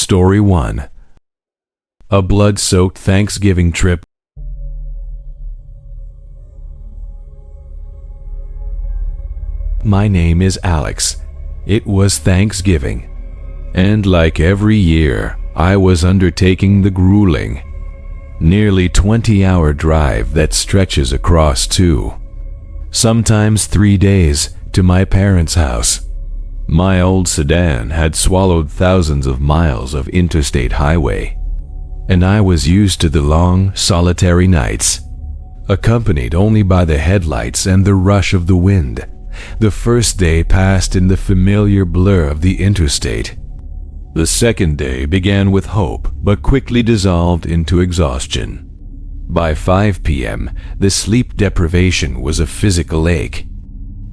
Story 1. A blood-soaked Thanksgiving trip. My name is Alex. It was Thanksgiving, and like every year, I was undertaking the grueling, nearly 20-hour drive that stretches across 2, sometimes 3 days, to my parents' house. My old sedan had swallowed thousands of miles of interstate highway, and I was used to the long, solitary nights, accompanied only by the headlights and the rush of the wind. The first day passed in the familiar blur of the interstate. The second day began with hope, but quickly dissolved into exhaustion. By 5 p.m., the sleep deprivation was a physical ache.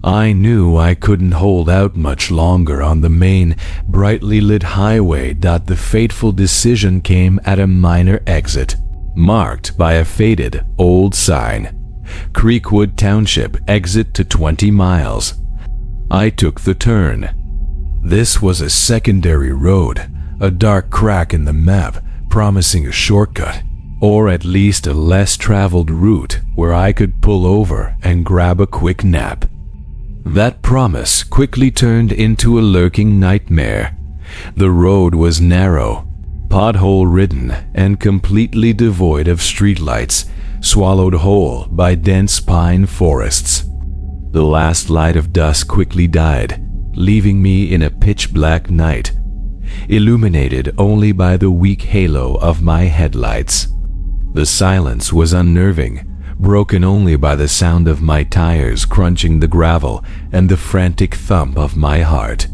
I knew I couldn't hold out much longer on the main, brightly lit highway. The fateful decision came at a minor exit, marked by a faded old sign. Creekwood Township, exit to 20 miles. I took the turn. This was a secondary road, a dark crack in the map, promising a shortcut, or at least a less traveled route where I could pull over and grab a quick nap. That promise quickly turned into a lurking nightmare. The road was narrow, pothole-ridden, and completely devoid of streetlights, swallowed whole by dense pine forests. The last light of dusk quickly died, leaving me in a pitch-black night, illuminated only by the weak halo of my headlights. The silence was unnerving, broken only by the sound of my tires crunching the gravel and the frantic thump of my heart.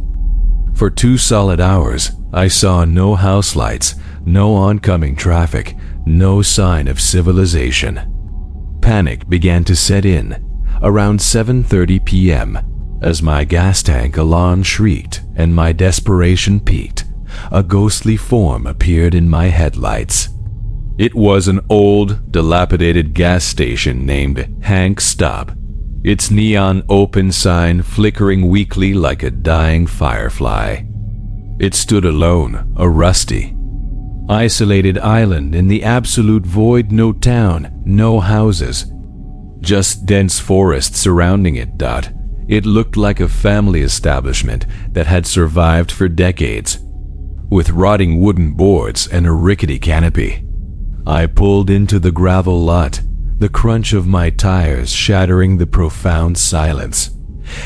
For 2 solid hours, I saw no house lights, no oncoming traffic, no sign of civilization. Panic began to set in around 7:30 p.m. as my gas tank alarm shrieked and my desperation peaked. A ghostly form appeared in my headlights. It was an old, dilapidated gas station named Hank's Stop, its neon open sign flickering weakly like a dying firefly. It stood alone, a rusty, isolated island in the absolute void. No town, no houses, just dense forest surrounding it. It looked like a family establishment that had survived for decades, with rotting wooden boards and a rickety canopy. I pulled into the gravel lot, the crunch of my tires shattering the profound silence.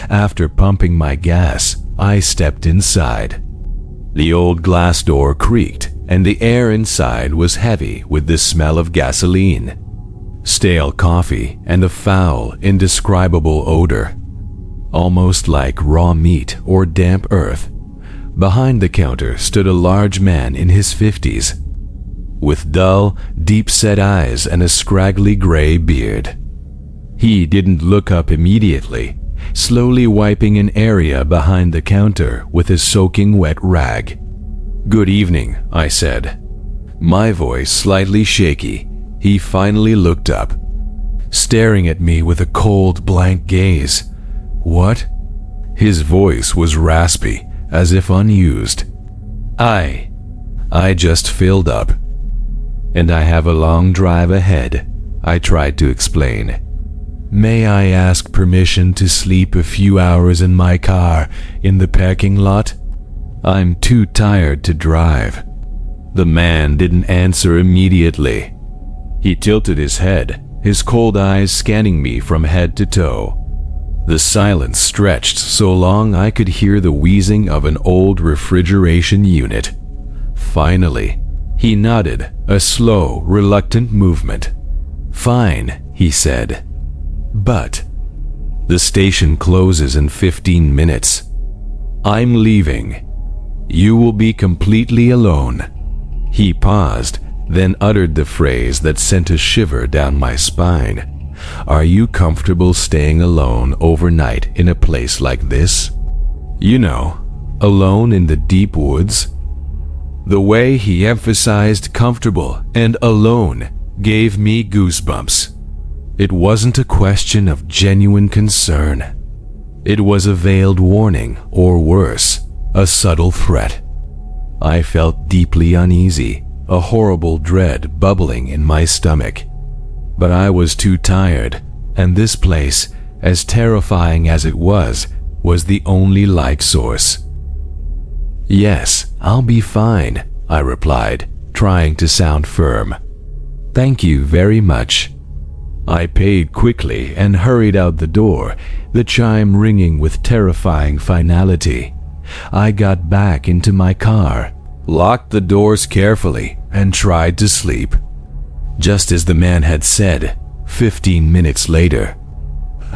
After pumping my gas, I stepped inside. The old glass door creaked, and the air inside was heavy with the smell of gasoline, stale coffee, and a foul, indescribable odor, almost like raw meat or damp earth. Behind the counter stood a large man in his 50s, with dull, deep-set eyes and a scraggly gray beard. He didn't look up immediately, slowly wiping an area behind the counter with a soaking wet rag. "Good evening," I said, my voice slightly shaky. He finally looked up, staring at me with a cold, blank gaze. "What?" His voice was raspy, as if unused. I just filled up, and I have a long drive ahead," I tried to explain. "May I ask permission to sleep a few hours in my car in the parking lot? I'm too tired to drive." The man didn't answer immediately. He tilted his head, his cold eyes scanning me from head to toe. The silence stretched so long I could hear the wheezing of an old refrigeration unit. Finally, he nodded, a slow, reluctant movement. "Fine," he said. "But the station closes in 15 minutes. I'm leaving. You will be completely alone." He paused, then uttered the phrase that sent a shiver down my spine. "Are you comfortable staying alone overnight in a place like this? You know, alone in the deep woods?" The way he emphasized comfortable and alone gave me goosebumps. It wasn't a question of genuine concern. It was a veiled warning, or worse, a subtle threat. I felt deeply uneasy, a horrible dread bubbling in my stomach. But I was too tired, and this place, as terrifying as it was the only light source. "Yes, I'll be fine," I replied, trying to sound firm. "Thank you very much." I paid quickly and hurried out the door, the chime ringing with terrifying finality. I got back into my car, locked the doors carefully, and tried to sleep. Just as the man had said, 15 minutes later,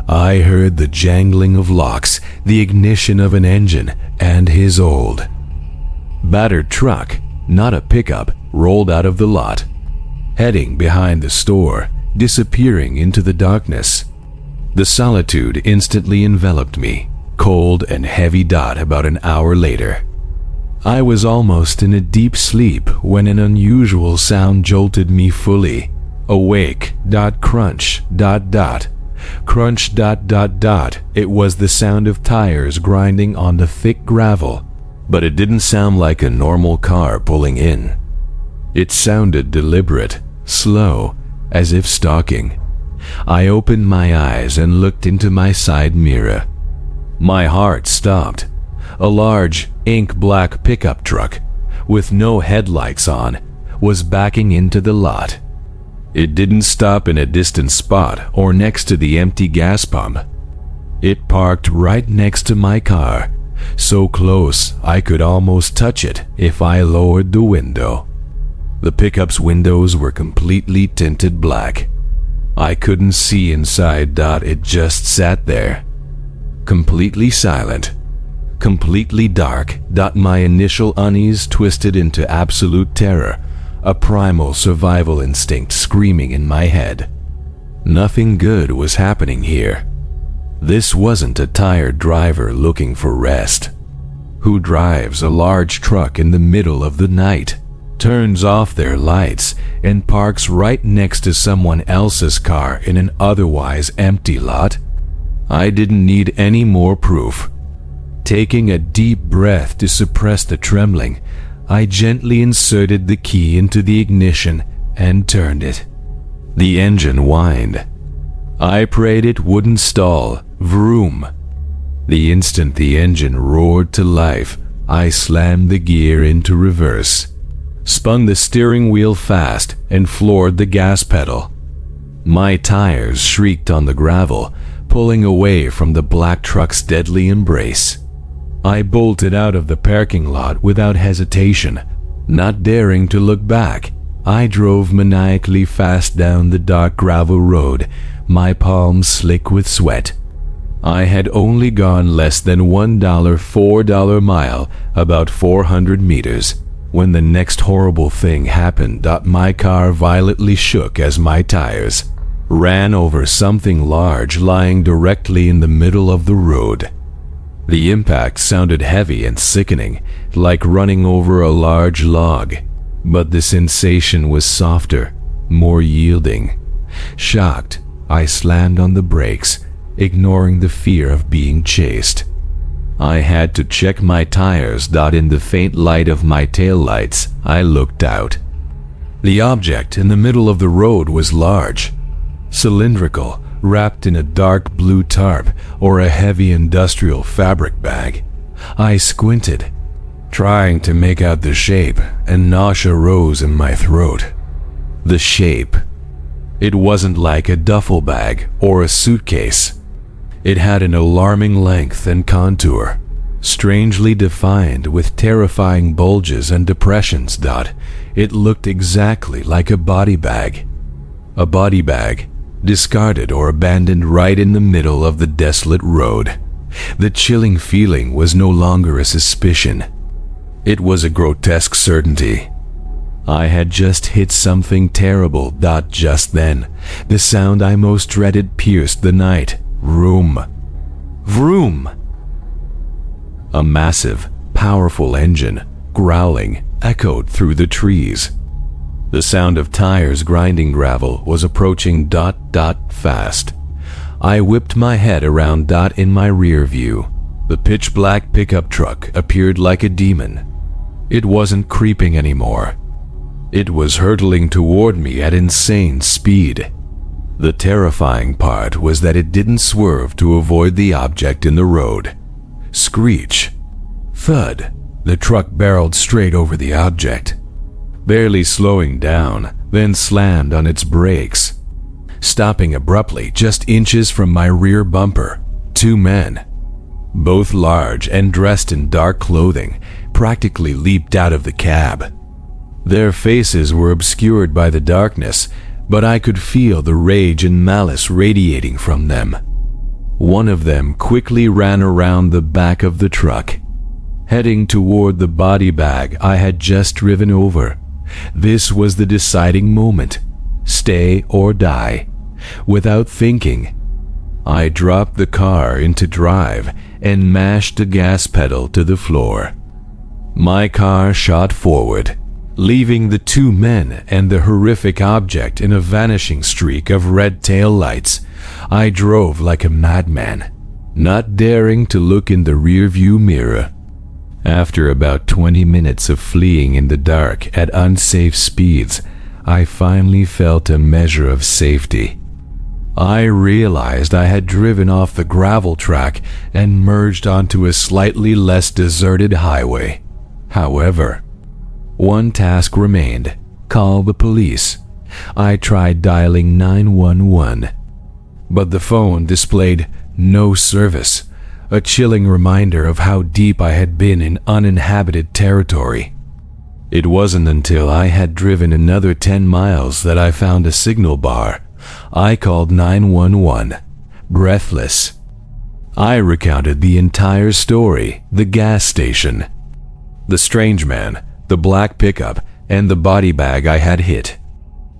I heard the jangling of locks, the ignition of an engine, and his old, battered truck, not a pickup, rolled out of the lot, heading behind the store, disappearing into the darkness. The solitude instantly enveloped me, cold and heavy. About an hour later, I was almost in a deep sleep when an unusual sound jolted me fully. Awake. Crunch. Crunch. It was the sound of tires grinding on the thick gravel, but it didn't sound like a normal car pulling in. It sounded deliberate, slow, as if stalking. I opened my eyes and looked into my side mirror. My heart stopped. A large, ink-black pickup truck, with no headlights on, was backing into the lot. It didn't stop in a distant spot or next to the empty gas pump. It parked right next to my car, so close I could almost touch it if I lowered the window. The pickup's windows were completely tinted black. I couldn't see inside. It just sat there, completely silent, completely dark. My initial unease twisted into absolute terror, a primal survival instinct screaming in my head. Nothing good was happening here. This wasn't a tired driver looking for rest. Who drives a large truck in the middle of the night, turns off their lights, and parks right next to someone else's car in an otherwise empty lot? I didn't need any more proof. Taking a deep breath to suppress the trembling, I gently inserted the key into the ignition and turned it. The engine whined. I prayed it wouldn't stall. Vroom. The instant the engine roared to life, I slammed the gear into reverse, spun the steering wheel fast, and floored the gas pedal. My tires shrieked on the gravel, pulling away from the black truck's deadly embrace. I bolted out of the parking lot without hesitation. Not daring to look back, I drove maniacally fast down the dark gravel road, my palms slick with sweat. I had only gone less than $4 mile, about 400 meters, when the next horrible thing happened. My car violently shook as my tires ran over something large lying directly in the middle of the road. The impact sounded heavy and sickening, like running over a large log, but the sensation was softer, more yielding. Shocked, I slammed on the brakes, ignoring the fear of being chased. I had to check my tires. In the faint light of my taillights, I looked out. The object in the middle of the road was large, cylindrical, wrapped in a dark blue tarp or a heavy industrial fabric bag. I squinted, trying to make out the shape, and nausea rose in my throat. The shape. It wasn't like a duffel bag or a suitcase. It had an alarming length and contour, strangely defined with terrifying bulges and depressions. It looked exactly like a body bag. A body bag, discarded or abandoned right in the middle of the desolate road. The chilling feeling was no longer a suspicion. It was a grotesque certainty. I had just hit something terrible. Just then, the sound I most dreaded pierced the night. Vroom. Vroom. A massive, powerful engine, growling, echoed through the trees. The sound of tires grinding gravel was approaching. Fast. I whipped my head around. In my rear view, the pitch-black pickup truck appeared like a demon. It wasn't creeping anymore. It was hurtling toward me at insane speed. The terrifying part was that it didn't swerve to avoid the object in the road. Screech. Thud. The truck barreled straight over the object, barely slowing down, then slammed on its brakes, stopping abruptly just inches from my rear bumper. Two men, both large and dressed in dark clothing, practically leaped out of the cab. Their faces were obscured by the darkness, but I could feel the rage and malice radiating from them. One of them quickly ran around the back of the truck, heading toward the body bag I had just driven over. This was the deciding moment. Stay or die. Without thinking, I dropped the car into drive and mashed the gas pedal to the floor. My car shot forward, leaving the two men and the horrific object in a vanishing streak of red tail lights. I drove like a madman, not daring to look in the rearview mirror. After about 20 minutes of fleeing in the dark at unsafe speeds, I finally felt a measure of safety. I realized I had driven off the gravel track and merged onto a slightly less deserted highway. However, one task remained: call the police. I tried dialing 911, but the phone displayed no service, a chilling reminder of how deep I had been in uninhabited territory. It wasn't until I had driven another 10 miles that I found a signal bar. I called 911, breathless. I recounted the entire story: the gas station, the strange man, the black pickup, and the body bag I had hit.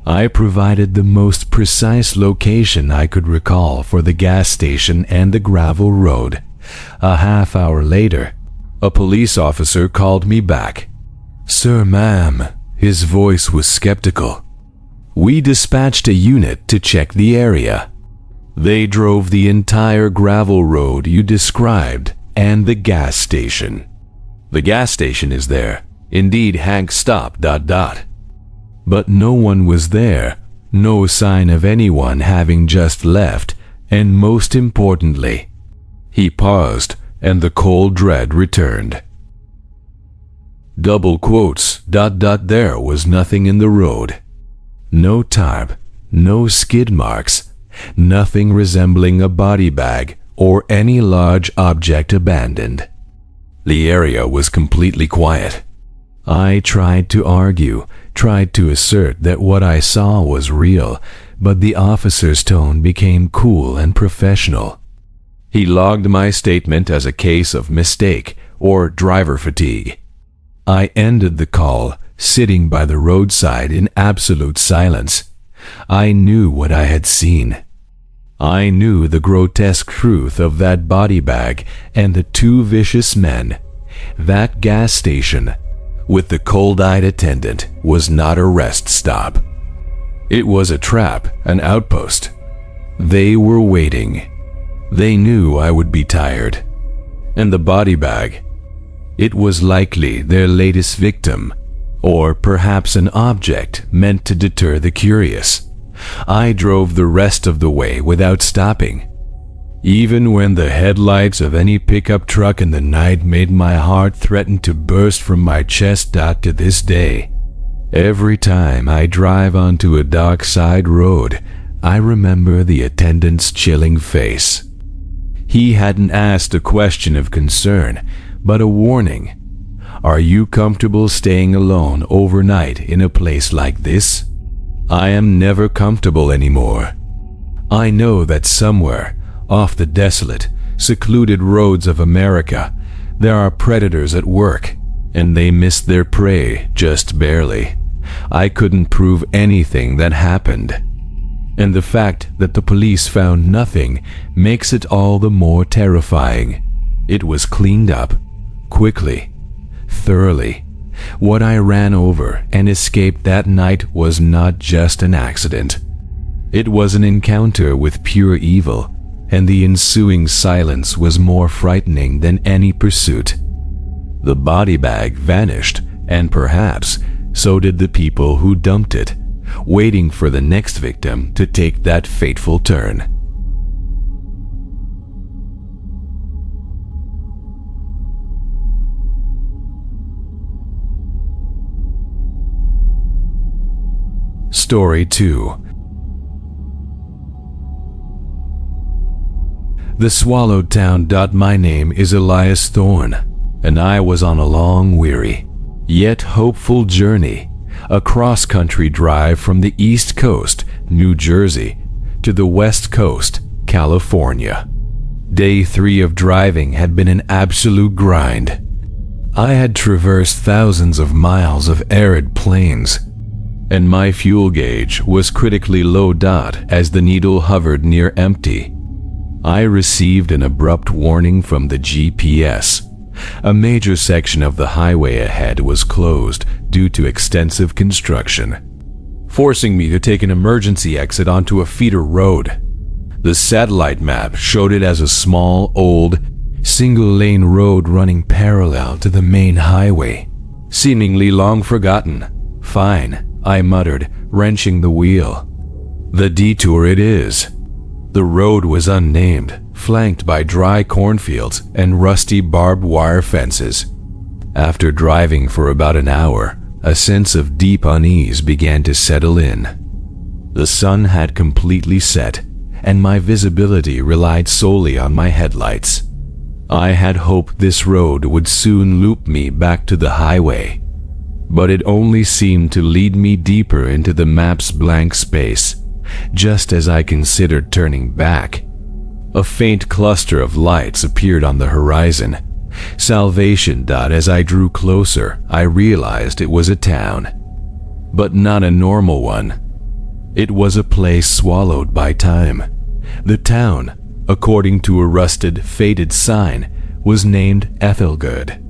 I provided the most precise location I could recall for the gas station and the gravel road. A half hour later, a police officer called me back. "Sir, ma'am," his voice was skeptical. "We dispatched a unit to check the area. They drove the entire gravel road you described and the gas station." "The gas station is there. Indeed, Hank stopped, ... But no one was there, no sign of anyone having just left, and most importantly," he paused, and the cold dread returned. Double quotes, ... There was nothing in the road. No tarp, no skid marks, nothing resembling a body bag or any large object abandoned. The area was completely quiet. I tried to argue, tried to assert that what I saw was real, but the officer's tone became cool and professional. He logged my statement as a case of mistake or driver fatigue. I ended the call, sitting by the roadside in absolute silence. I knew what I had seen. I knew the grotesque truth of that body bag and the two vicious men. That gas station, with the cold-eyed attendant, was not a rest stop. It was a trap, an outpost. They were waiting. They knew I would be tired. And the body bag, it was likely their latest victim, or perhaps an object meant to deter the curious. I drove the rest of the way without stopping, even when the headlights of any pickup truck in the night made my heart threaten to burst from my chest. To this day, every time I drive onto a dark side road, I remember the attendant's chilling face. He hadn't asked a question of concern, but a warning. "Are you comfortable staying alone overnight in a place like this?" I am never comfortable anymore. I know that somewhere, off the desolate, secluded roads of America, there are predators at work, and they miss their prey just barely. I couldn't prove anything that happened. And the fact that the police found nothing makes it all the more terrifying. It was cleaned up, quickly, thoroughly. What I ran over and escaped that night was not just an accident. It was an encounter with pure evil, and the ensuing silence was more frightening than any pursuit. The body bag vanished, and perhaps so did the people who dumped it, waiting for the next victim to take that fateful turn. Story 2. The swallowed town. My name is Elias Thorne, and I was on a long, weary, yet hopeful journey, a cross-country drive from the East Coast, New Jersey, to the West Coast, California. Day 3 of driving had been an absolute grind. I had traversed thousands of miles of arid plains, and my fuel gauge was critically low. As the needle hovered near empty, I received an abrupt warning from the GPS. A major section of the highway ahead was closed due to extensive construction, forcing me to take an emergency exit onto a feeder road. The satellite map showed it as a small, old, single-lane road running parallel to the main highway, seemingly long forgotten. Fine, I muttered, wrenching the wheel. The detour it is. The road was unnamed, flanked by dry cornfields and rusty barbed wire fences. After driving for about an hour, a sense of deep unease began to settle in. The sun had completely set, and my visibility relied solely on my headlights. I had hoped this road would soon loop me back to the highway, but it only seemed to lead me deeper into the map's blank space. Just as I considered turning back, a faint cluster of lights appeared on the horizon. Salvation. As I drew closer, I realized it was a town, but not a normal one. It was a place swallowed by time. The town, according to a rusted, faded sign, was named Ethelgood,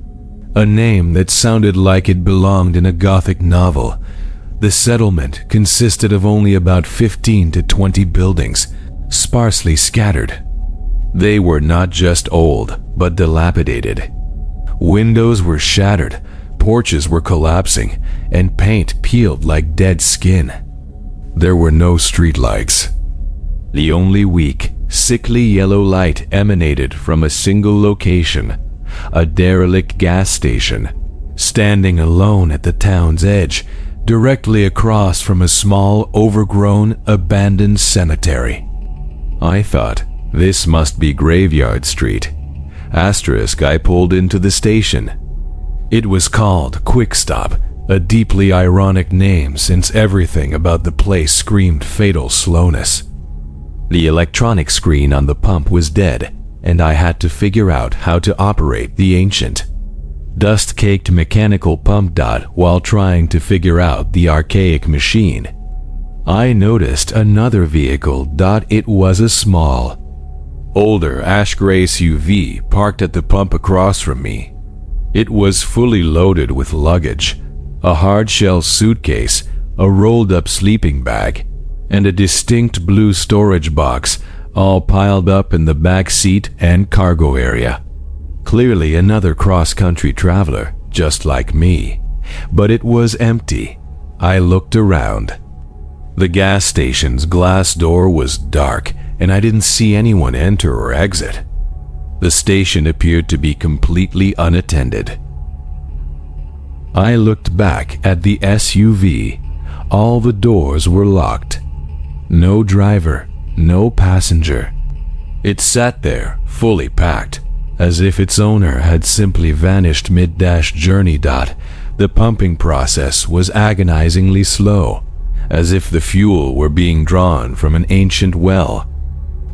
a name that sounded like it belonged in a Gothic novel. The settlement consisted of only about 15 to 20 buildings, sparsely scattered. They were not just old, but dilapidated. Windows were shattered, porches were collapsing, and paint peeled like dead skin. There were no streetlights. The only weak, sickly yellow light emanated from a single location, a derelict gas station, standing alone at the town's edge, directly across from a small, overgrown, abandoned cemetery. I thought, this must be Graveyard Street. I pulled into the station. It was called Quick Stop, a deeply ironic name since everything about the place screamed fatal slowness. The electronic screen on the pump was dead, and I had to figure out how to operate the ancient, dust-caked mechanical pump. While trying to figure out the archaic machine, I noticed another vehicle. It was a small, older ash-gray SUV parked at the pump across from me. It was fully loaded with luggage, a hard-shell suitcase, a rolled-up sleeping bag, and a distinct blue storage box, all piled up in the back seat and cargo area. Clearly another cross-country traveler, just like me, but it was empty. I looked around. The gas station's glass door was dark, and I didn't see anyone enter or exit. The station appeared to be completely unattended. I looked back at the SUV. All the doors were locked. No driver, no passenger. It sat there, fully packed, as if its owner had simply vanished mid-journey. The pumping process was agonizingly slow, as if the fuel were being drawn from an ancient well.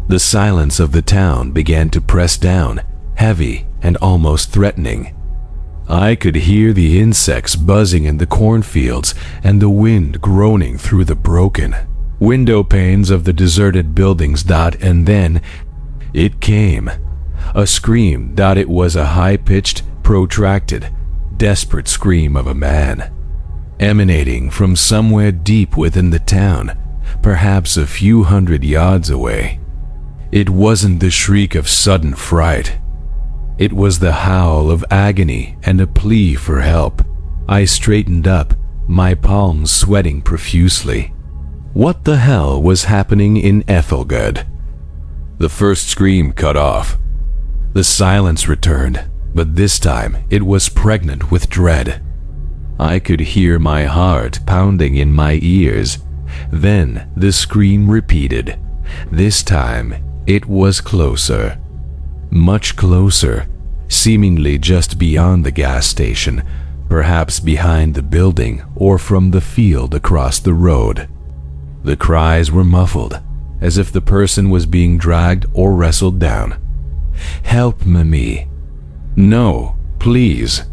The silence of the town began to press down, heavy and almost threatening. I could hear the insects buzzing in the cornfields and the wind groaning through the broken window panes of the deserted buildings. And then it came. A scream. It was a high-pitched, protracted, desperate scream of a man, emanating from somewhere deep within the town, perhaps a few hundred yards away. It wasn't the shriek of sudden fright. It was the howl of agony and a plea for help. I straightened up, my palms sweating profusely. What the hell was happening in Ethelgud? The first scream cut off. The silence returned, but this time it was pregnant with dread. I could hear my heart pounding in my ears. Then the scream repeated. This time it was closer. Much closer, seemingly just beyond the gas station, perhaps behind the building or from the field across the road. The cries were muffled, as if the person was being dragged or wrestled down. "Help me." "No, please."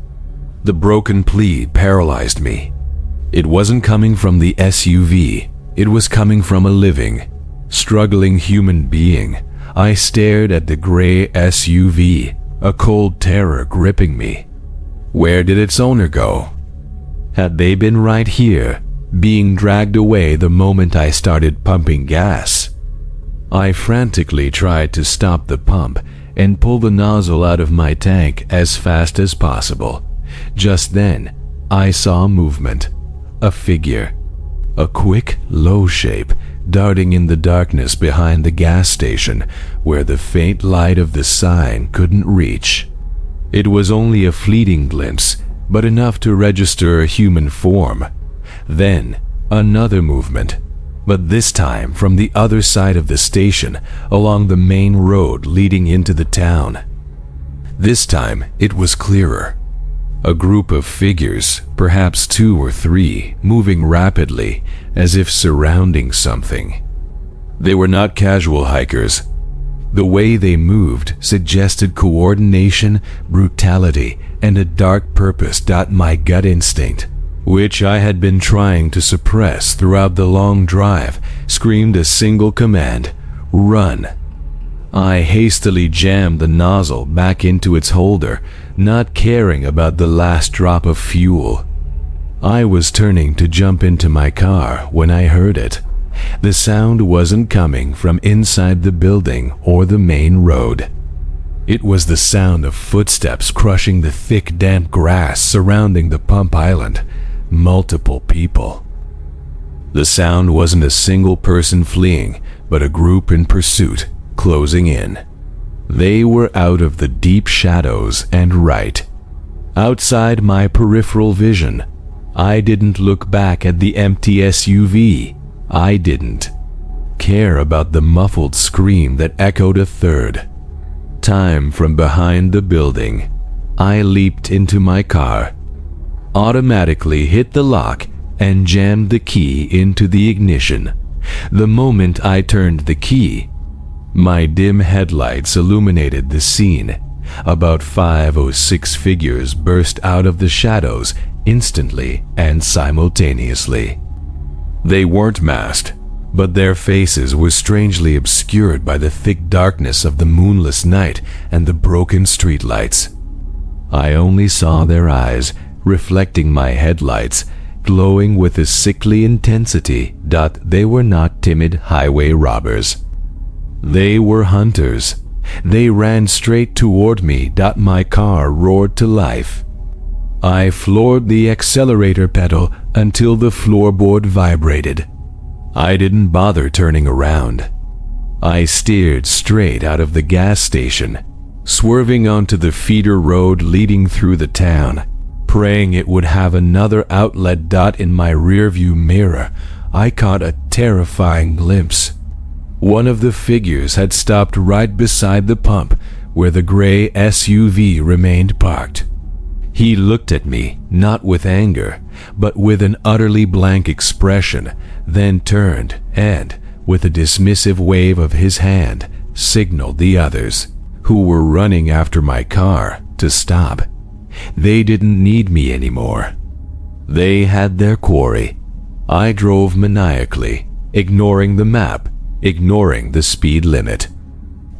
The broken plea paralyzed me. It wasn't coming from the SUV. It was coming from a living, struggling human being. I stared at the gray SUV, a cold terror gripping me. Where did its owner go? Had they been right here, being dragged away the moment I started pumping gas? I frantically tried to stop the pump and pull the nozzle out of my tank as fast as possible. Just then, I saw movement, a figure, a quick, low shape darting in the darkness behind the gas station where the faint light of the sign couldn't reach. It was only a fleeting glimpse, but enough to register a human form. Then, another movement, but this time from the other side of the station, along the main road leading into the town. This time, it was clearer. A group of figures, perhaps 2 or 3, moving rapidly, as if surrounding something. They were not casual hikers. The way they moved suggested coordination, brutality, and a dark purpose. My gut instinct, which I had been trying to suppress throughout the long drive, screamed a single command: run. I hastily jammed the nozzle back into its holder, not caring about the last drop of fuel. I was turning to jump into my car when I heard it. The sound wasn't coming from inside the building or the main road. It was the sound of footsteps crushing the thick, damp grass surrounding the pump island. Multiple people. The sound wasn't a single person fleeing, but a group in pursuit, closing in. They were out of the deep shadows and right. Outside my peripheral vision. I didn't look back at the empty SUV. I didn't care about the muffled scream that echoed a third time from behind the building. I leaped into my car, automatically hit the lock, and jammed the key into the ignition. The moment I turned the key, my dim headlights illuminated the scene. About 5 or 6 figures burst out of the shadows instantly and simultaneously. They weren't masked, but their faces were strangely obscured by the thick darkness of the moonless night and the broken streetlights. I only saw their eyes, reflecting my headlights, glowing with a sickly intensity. They were not timid highway robbers. They were hunters. They ran straight toward me. My car roared to life. I floored the accelerator pedal until the floorboard vibrated. I didn't bother turning around. I steered straight out of the gas station, swerving onto the feeder road leading through the town, praying it would have another outlet. In my rearview mirror, I caught a terrifying glimpse. One of the figures had stopped right beside the pump where the gray SUV remained parked. He looked at me, not with anger, but with an utterly blank expression, then turned and, with a dismissive wave of his hand, signaled the others, who were running after my car, to stop. They didn't need me anymore. They had their quarry. I drove maniacally, ignoring the map, ignoring the speed limit.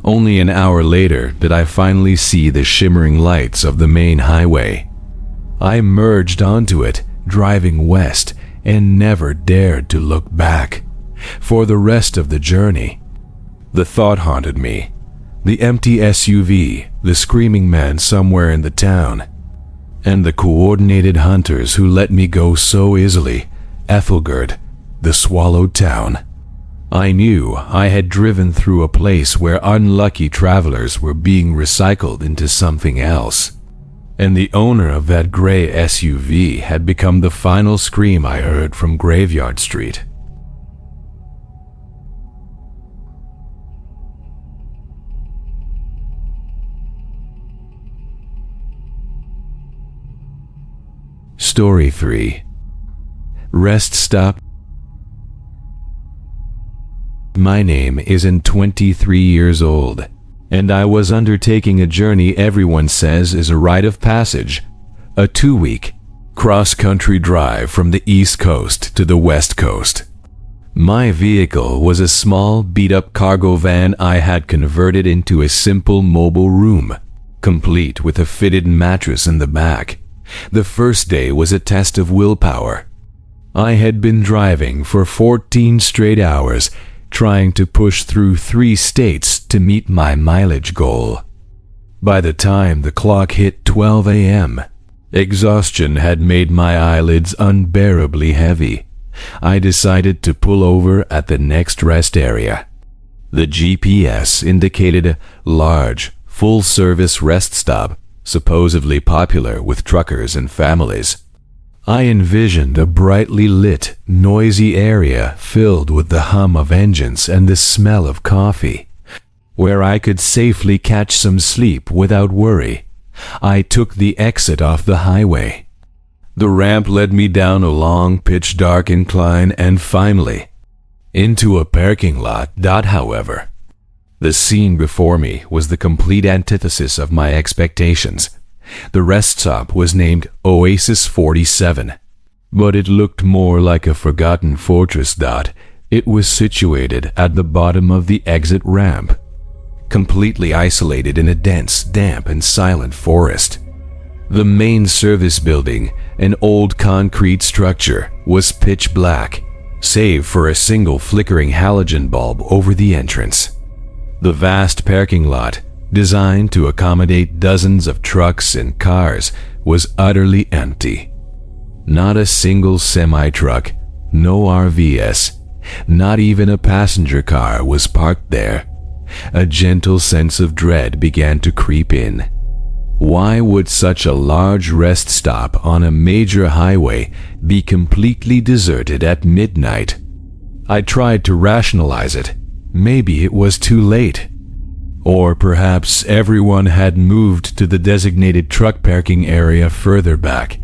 Only an hour later did I finally see the shimmering lights of the main highway. I merged onto it, driving west, and never dared to look back. For the rest of the journey, the thought haunted me. The empty SUV, the screaming man somewhere in the town. and the coordinated hunters who let me go so easily, Ethelgerd, the swallowed town. I knew I had driven through a place where unlucky travelers were being recycled into something else, and the owner of that gray SUV had become the final scream I heard from Graveyard Street. Story 3. Rest Stop. My name isn't 23 years old, and I was undertaking a journey everyone says is a rite of passage, a 2-week cross-country drive from the East Coast to the West Coast. My vehicle was a small, beat-up cargo van I had converted into a simple mobile room, complete with a fitted mattress in the back. The first day was a test of willpower. I had been driving for 14 straight hours, trying to push through 3 states to meet my mileage goal. By the time the clock hit 12 a.m., exhaustion had made my eyelids unbearably heavy. I decided to pull over at the next rest area. The GPS indicated a large, full-service rest stop, supposedly popular with truckers and families. I envisioned a brightly lit, noisy area filled with the hum of engines and the smell of coffee, where I could safely catch some sleep without worry. I took the exit off the highway. The ramp led me down a long, pitch-dark incline and finally into a parking lot. However, the scene before me was the complete antithesis of my expectations. The rest stop was named Oasis 47, but it looked more like a forgotten fortress. It was situated at the bottom of the exit ramp, completely isolated in a dense, damp, and silent forest. The main service building, an old concrete structure, was pitch black, save for a single flickering halogen bulb over the entrance. The vast parking lot, designed to accommodate dozens of trucks and cars, was utterly empty. Not a single semi-truck, no RVs, not even a passenger car was parked there. A gentle sense of dread began to creep in. Why would such a large rest stop on a major highway be completely deserted at midnight? I tried to rationalize it. Maybe it was too late. Or perhaps everyone had moved to the designated truck parking area further back.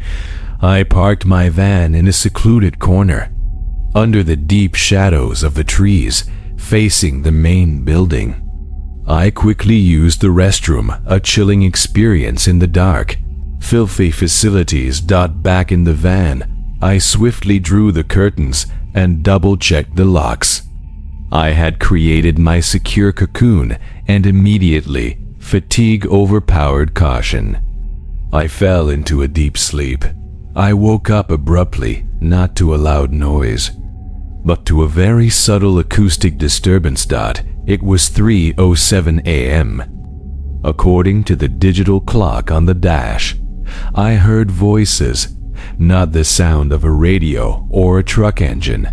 I parked my van in a secluded corner, under the deep shadows of the trees, facing the main building. I quickly used the restroom, a chilling experience in the dark. Filthy facilities. Back in the van, I swiftly drew the curtains and double-checked the locks. I had created my secure cocoon, and immediately fatigue overpowered caution. I fell into a deep sleep. I woke up abruptly, not to a loud noise, but to a very subtle acoustic disturbance. It was 3:07 a.m. According to the digital clock on the dash, I heard voices, not the sound of a radio or a truck engine.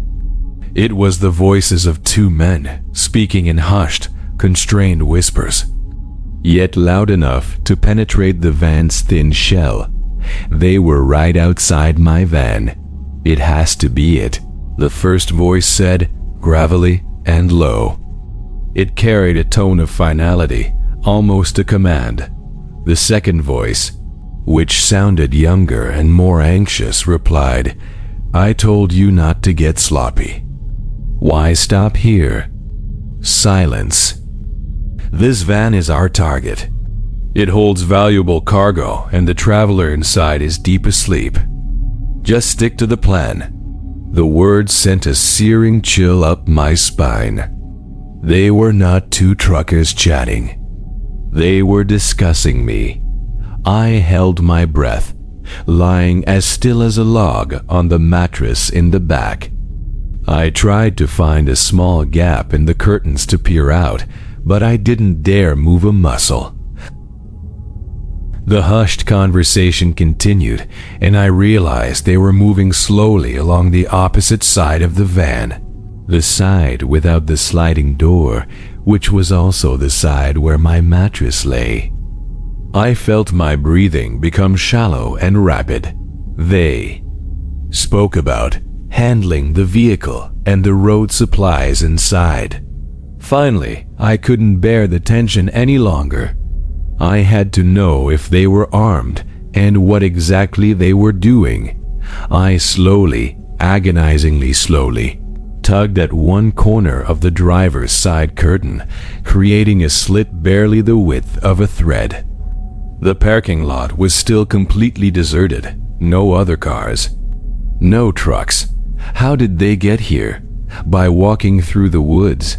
It was the voices of 2 men, speaking in hushed, constrained whispers, yet loud enough to penetrate the van's thin shell. They were right outside my van. It has to be it, the first voice said, gravelly and low. It carried a tone of finality, almost a command. The second voice, which sounded younger and more anxious, replied, "I told you not to get sloppy. Why stop here?" Silence. "This van is our target. It holds valuable cargo and the traveler inside is deep asleep. Just stick to the plan." The words sent a searing chill up my spine. They were not 2 truckers chatting. They were discussing me. I held my breath, lying as still as a log on the mattress in the back. I tried to find a small gap in the curtains to peer out, but I didn't dare move a muscle. The hushed conversation continued, and I realized they were moving slowly along the opposite side of the van, the side without the sliding door, which was also the side where my mattress lay. I felt my breathing become shallow and rapid. They spoke about handling the vehicle and the road supplies inside. Finally, I couldn't bear the tension any longer. I had to know if they were armed and what exactly they were doing. I slowly, agonizingly slowly, tugged at one corner of the driver's side curtain, creating a slit barely the width of a thread. The parking lot was still completely deserted. No other cars. No trucks. How did they get here? By walking through the woods.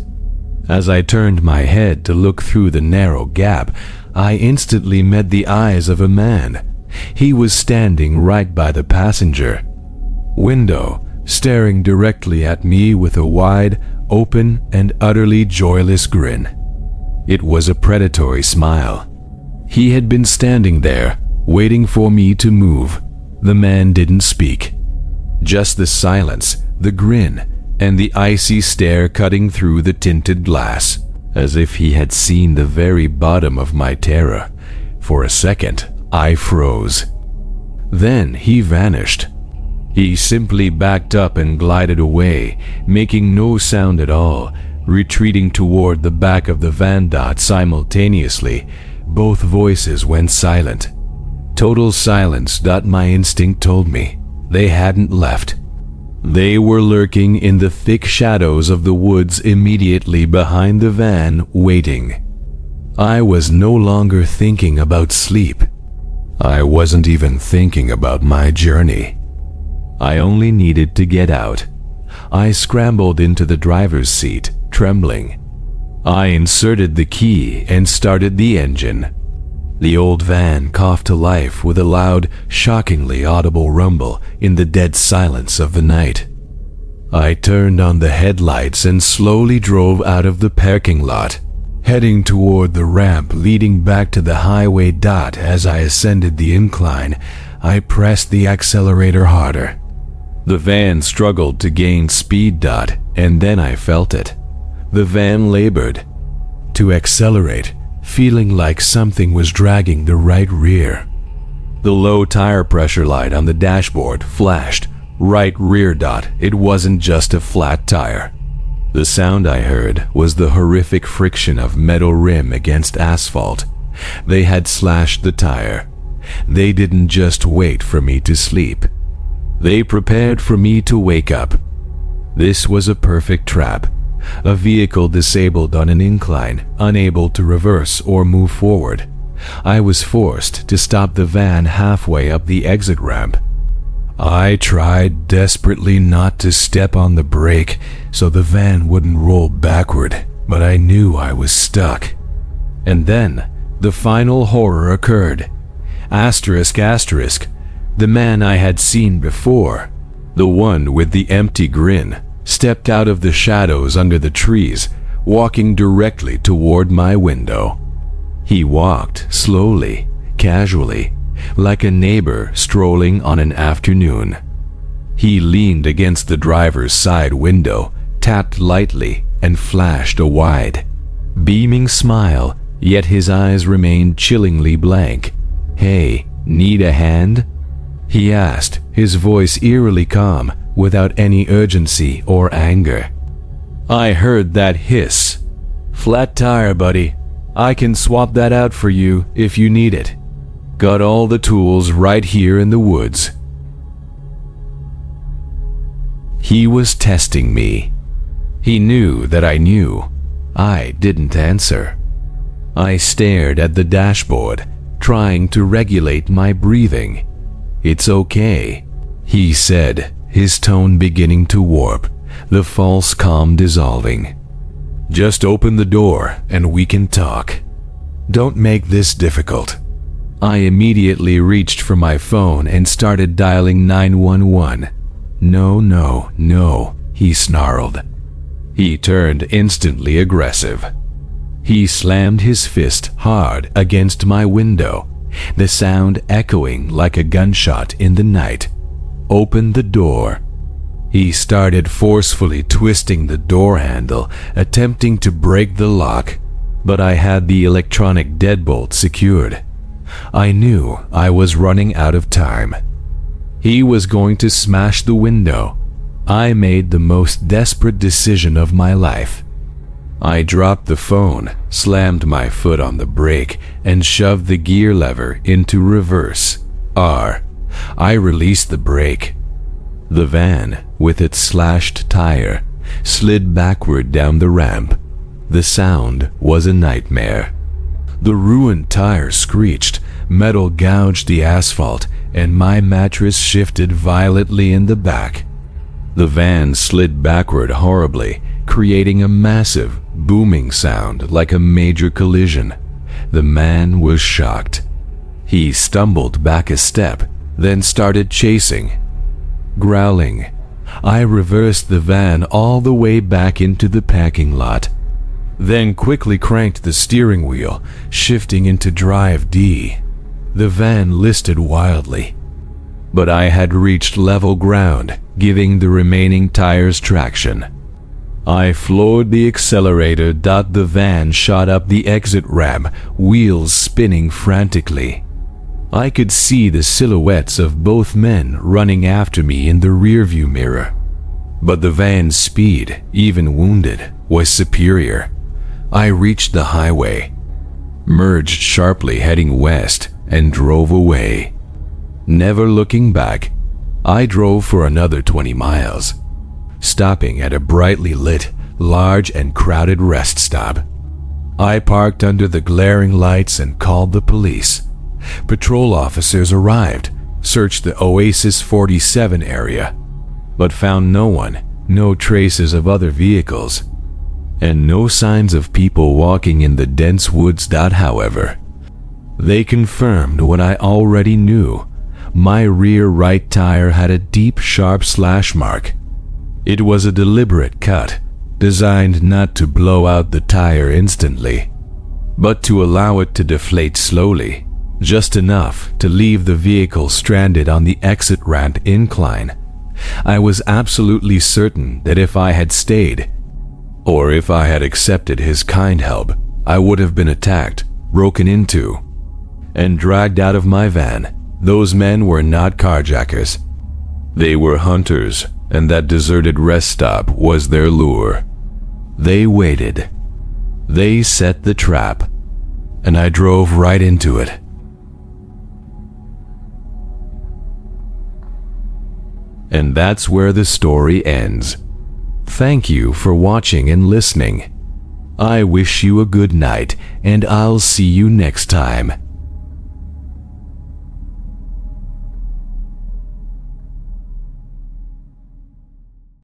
As I turned my head to look through the narrow gap, I instantly met the eyes of a man. He was standing right by the passenger window, staring directly at me with a wide, open, and utterly joyless grin. It was a predatory smile. He had been standing there, waiting for me to move. The man didn't speak. Just the silence, the grin, and the icy stare cutting through the tinted glass, as if he had seen the very bottom of my terror. For a second, I froze. Then he vanished. He simply backed up and glided away, making no sound at all, retreating toward the back of the van. Simultaneously, both voices went silent. Total silence. My instinct told me they hadn't left. They were lurking in the thick shadows of the woods immediately behind the van, waiting. I was no longer thinking about sleep. I wasn't even thinking about my journey. I only needed to get out. I scrambled into the driver's seat, trembling. I inserted the key and started the engine. The old van coughed to life with a loud, shockingly audible rumble in the dead silence of the night. I turned on the headlights and slowly drove out of the parking lot, heading toward the ramp leading back to the highway. As I ascended the incline, I pressed the accelerator harder. The van struggled to gain speed. And then I felt it. The van labored to accelerate, feeling like something was dragging the right rear. The low tire pressure light on the dashboard flashed. Right rear. It wasn't just a flat tire. The sound I heard was the horrific friction of metal rim against asphalt. They had slashed the tire. They didn't just wait for me to sleep. They prepared for me to wake up. This was a perfect trap. A vehicle disabled on an incline, unable to reverse or move forward. I was forced to stop the van halfway up the exit ramp. I tried desperately not to step on the brake so the van wouldn't roll backward, but I knew I was stuck. And then, the final horror occurred. Asterisk. The man I had seen before, the one with the empty grin, stepped out of the shadows under the trees, walking directly toward my window. He walked slowly, casually, like a neighbor strolling on an afternoon. He leaned against the driver's side window, tapped lightly, and flashed a wide, beaming smile, yet his eyes remained chillingly blank. "Hey, need a hand?" he asked, his voice eerily calm, without any urgency or anger. I heard that hiss. "Flat tire, buddy. I can swap that out for you if you need it. Got all the tools right here in the woods." He was testing me. He knew that I knew. I didn't answer. I stared at the dashboard, trying to regulate my breathing. "It's okay," he said, his tone beginning to warp, the false calm dissolving. "Just open the door and we can talk. Don't make this difficult." I immediately reached for my phone and started dialing 911. No, he snarled. He turned instantly aggressive. He slammed his fist hard against my window, the sound echoing like a gunshot in the night, opened the door. He started forcefully twisting the door handle, attempting to break the lock, but I had the electronic deadbolt secured. I knew I was running out of time. He was going to smash the window. I made the most desperate decision of my life. I dropped the phone, slammed my foot on the brake, and shoved the gear lever into reverse. R. I released the brake. The van, with its slashed tire, slid backward down the ramp. The sound was a nightmare. The ruined tire screeched, metal gouged the asphalt, and my mattress shifted violently in the back. The van slid backward horribly, creating a massive, booming sound like a major collision. The man was shocked. He stumbled back a step, then started chasing. Growling, I reversed the van all the way back into the parking lot, then quickly cranked the steering wheel, shifting into drive D. The van listed wildly, but I had reached level ground, giving the remaining tires traction. I floored the accelerator. The van shot up the exit ramp, wheels spinning frantically. I could see the silhouettes of both men running after me in the rearview mirror, but the van's speed, even wounded, was superior. I reached the highway, merged sharply heading west, and drove away. Never looking back, I drove for another 20 miles, stopping at a brightly lit, large and crowded rest stop. I parked under the glaring lights and called the police. Patrol officers arrived, searched the Oasis 47 area, but found no one, no traces of other vehicles, and no signs of people walking in the dense woods. However, they confirmed what I already knew. My rear right tire had a deep, sharp slash mark. It was a deliberate cut, designed not to blow out the tire instantly, but to allow it to deflate slowly, just enough to leave the vehicle stranded on the exit ramp incline. I was absolutely certain that if I had stayed, or if I had accepted his kind help, I would have been attacked, broken into, and dragged out of my van. Those men were not carjackers. They were hunters, and that deserted rest stop was their lure. They waited. They set the trap, and I drove right into it. And that's where the story ends. Thank you for watching and listening. I wish you a good night, and I'll see you next time.